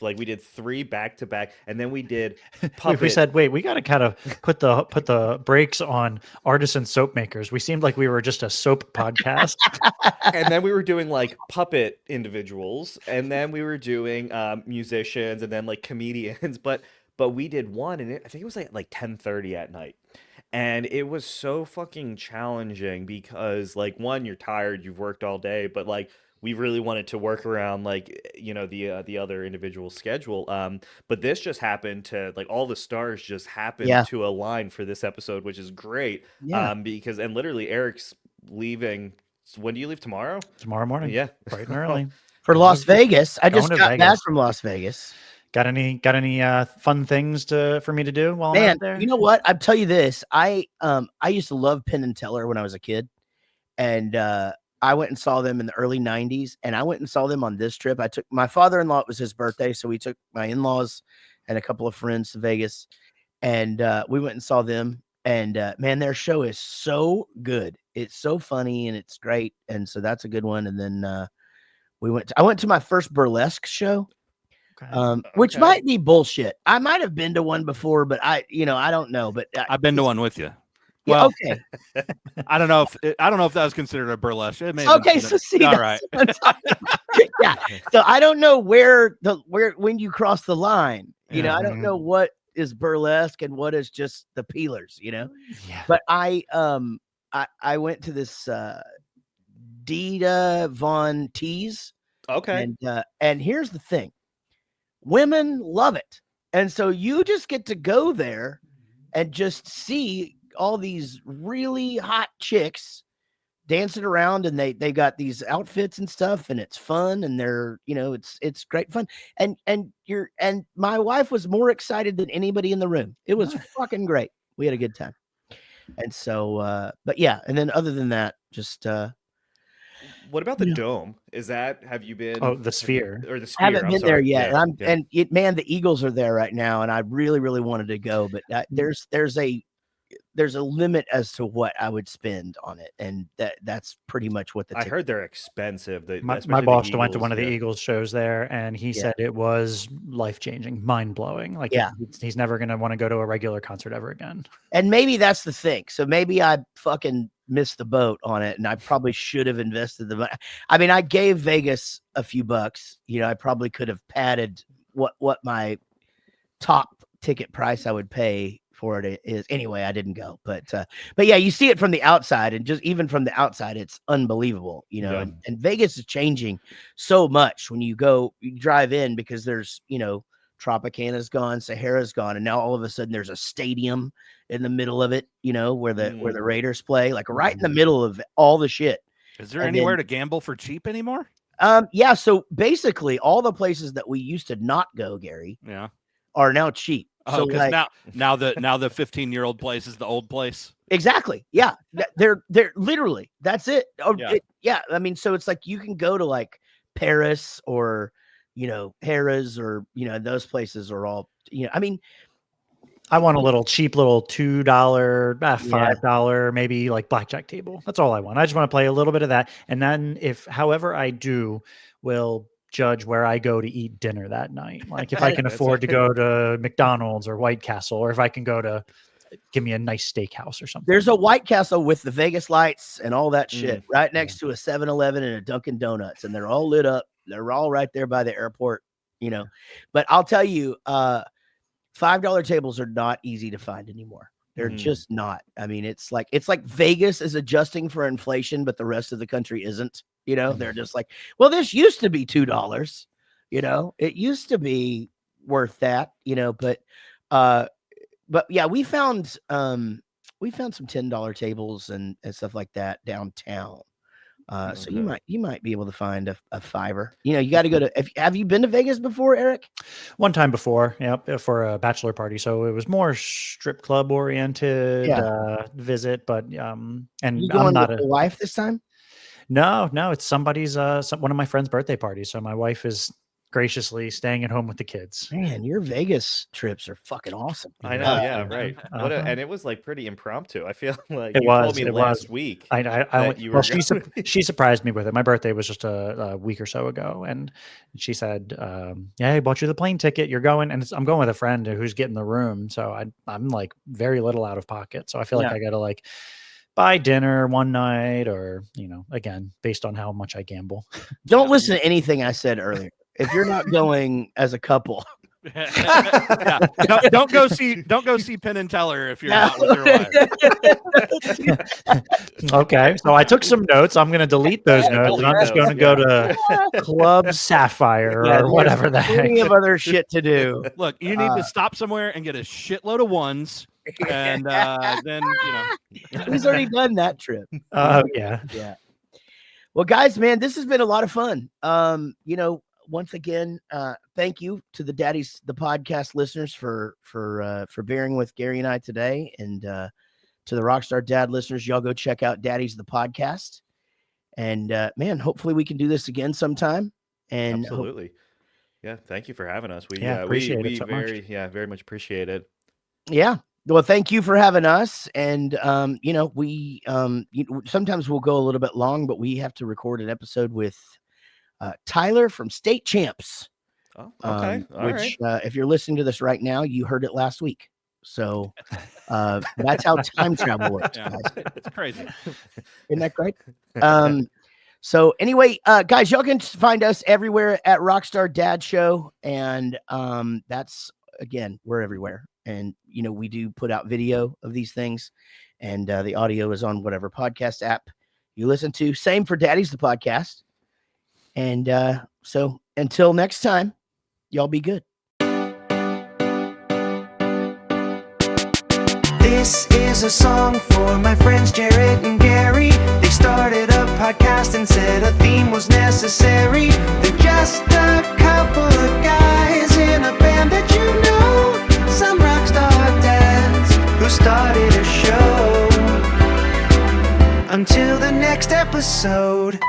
Like we did 3 back to back, and then we did puppet. We said, wait, we got to kind of put the brakes on artisan soap makers. We seemed like we were just a soap podcast. And then we were doing like puppet individuals, and then we were doing musicians, and then like comedians. But we did one, and I think it was like 10:30 at night. And it was so fucking challenging because like one, you're tired, you've worked all day, but like we really wanted to work around like, you know, the other individual schedule. But this just happened to like all the stars just happened to align for this episode, which is great. Yeah. Because and literally Eric's leaving. When do you leave tomorrow? Tomorrow morning. Yeah. Bright and early. For Las Vegas. I going just to got back Vegas. from Las Vegas. Got any fun things for me to do while I'm Man, out there? you know what? I'll tell you this. I used to love Penn and Teller when I was a kid, and I went and saw them in the early 90s, and I went and saw them on this trip. I took my father-in-law, it was his birthday, so we took my in-laws and a couple of friends to Vegas, and we went and saw them, and man, their show is so good. It's so funny and it's great, and so that's a good one. And then I went to my first burlesque show. Okay. Which Okay. might be bullshit. I might have been to one before, but I don't know. But I've been to one with you. yeah, Well, okay, I don't know if that was considered a burlesque. It may have okay. been So see, all that's right. what I'm talking about. Yeah. So I don't know where when you cross the line. You know, I don't know what is burlesque and what is just the peelers. You know, Yeah. but I went to this Dita Von Tees. Okay. And here's the thing. Women love it. And so you just get to go there and just see all these really hot chicks dancing around, and they got these outfits and stuff, and it's fun, and they're, you know, it's great fun. And my wife was more excited than anybody in the room. It was fucking great. We had a good time. And so but yeah, and then other than that, just What about the Yeah. Dome? Have you been? Oh, the Sphere. Or the Sphere. haven't I'm been there sorry. yet. Yeah, And yeah. man, the Eagles are there right now, and I really, really wanted to go, but there's a limit as to what I would spend on it, and that's pretty much what the I ticket. heard they're expensive. My especially the boss went to one of the yeah. Eagles shows there, and he Yeah. said it was life-changing, mind-blowing. Like, Yeah. he's never going to want to go to a regular concert ever again. And maybe that's the thing. So maybe I fucking missed the boat on it, and I probably should have invested the money. I mean, I gave Vegas a few bucks. You know, I probably could have padded what my top ticket price I would pay for it is. Anyway, I didn't go, but yeah, you see it from the outside, and just even from the outside, it's unbelievable, you know. Yeah. And Vegas is changing so much when you drive in, because there's, you know, Tropicana's gone, Sahara's gone, and now all of a sudden there's a stadium in the middle of it, you know, where the Raiders play, like right in the middle of all the shit. Is there anywhere to gamble for cheap anymore? Yeah, so basically all the places that we used to not go, Gary, are now cheap. Oh, because like, now the 15-year-old place is the old place. Exactly. Yeah. They're literally, that's it. Oh, Yeah. I mean, so it's like you can go to like Paris or, you know, Harrah's, or, you know, those places are all, you know, I mean, I want a little cheap little $2, $5, maybe like blackjack table. That's all I want. I just want to play a little bit of that. And then however I do, will judge where I go to eat dinner that night. Like if I can afford to go to McDonald's or White Castle, or if I can go to give me a nice steakhouse or something. There's a White Castle with the Vegas lights and all that shit right next to a 7-Eleven and a Dunkin' Donuts, and they're all lit up. They're all right there by the airport, you know. But I'll tell you, $5 tables are not easy to find anymore. They're just not. I mean, it's like Vegas is adjusting for inflation, but the rest of the country isn't. You know, they're just like, well, this used to be $2. You know, it used to be worth that. You know, but yeah, we found some $10 tables and stuff like that downtown. So you might be able to find a $5. You know, you got to go to. Have you been to Vegas before, Eric? One time before, for a bachelor party. So it was more strip club oriented visit. But and you I'm not with a wife this time. No, it's somebody's one of my friend's birthday parties. So my wife is graciously staying at home with the kids. Man, your Vegas trips are fucking awesome. I know, yeah, right. And it was like pretty impromptu. I feel like it told me last week. She surprised me with it. My birthday was just a week or so ago, and she said, "Yeah, I bought you the plane ticket. You're going," and I'm going with a friend who's getting the room, so I'm like very little out of pocket. So I feel like I got to like buy dinner one night, or you know, again, based on how much I gamble. Don't listen to anything I said earlier. If you're not going as a couple, don't go see Penn and Teller if you're not with your wife. Okay, so I took some notes. I'm going to delete those notes, and I'm just going to go to Club Sapphire or whatever the heck. Plenty of other shit to do. Look, you need to stop somewhere and get a shitload of ones, and then you know. He's already done that trip. Yeah. Well, guys, man, this has been a lot of fun. You know. Once again, thank you to the Daddies, the podcast listeners for bearing with Gary and I today, and to the Rockstar Dad listeners, y'all go check out Daddies, the podcast. And man, hopefully we can do this again sometime. And absolutely, thank you for having us. We appreciate it so much. Very much appreciate it. Yeah. Well, thank you for having us. And you know, we sometimes we'll go a little bit long, but we have to record an episode with Tyler from State Champs. Oh, okay. Which, if you're listening to this right now, you heard it last week. So that's how time travel works. Guys. It's crazy. Isn't that great? So anyway, guys, y'all can find us everywhere at Rockstar Dad Show. And that's, again, we're everywhere. And, you know, we do put out video of these things. And the audio is on whatever podcast app you listen to. Same for Daddies, the podcast. And so until next time, y'all be good. This is a song for my friends Jaret and Gary. They started a podcast and said a theme was necessary. They're just a couple of guys in a band that you know. Some rockstar dads who started a show. Until the next episode.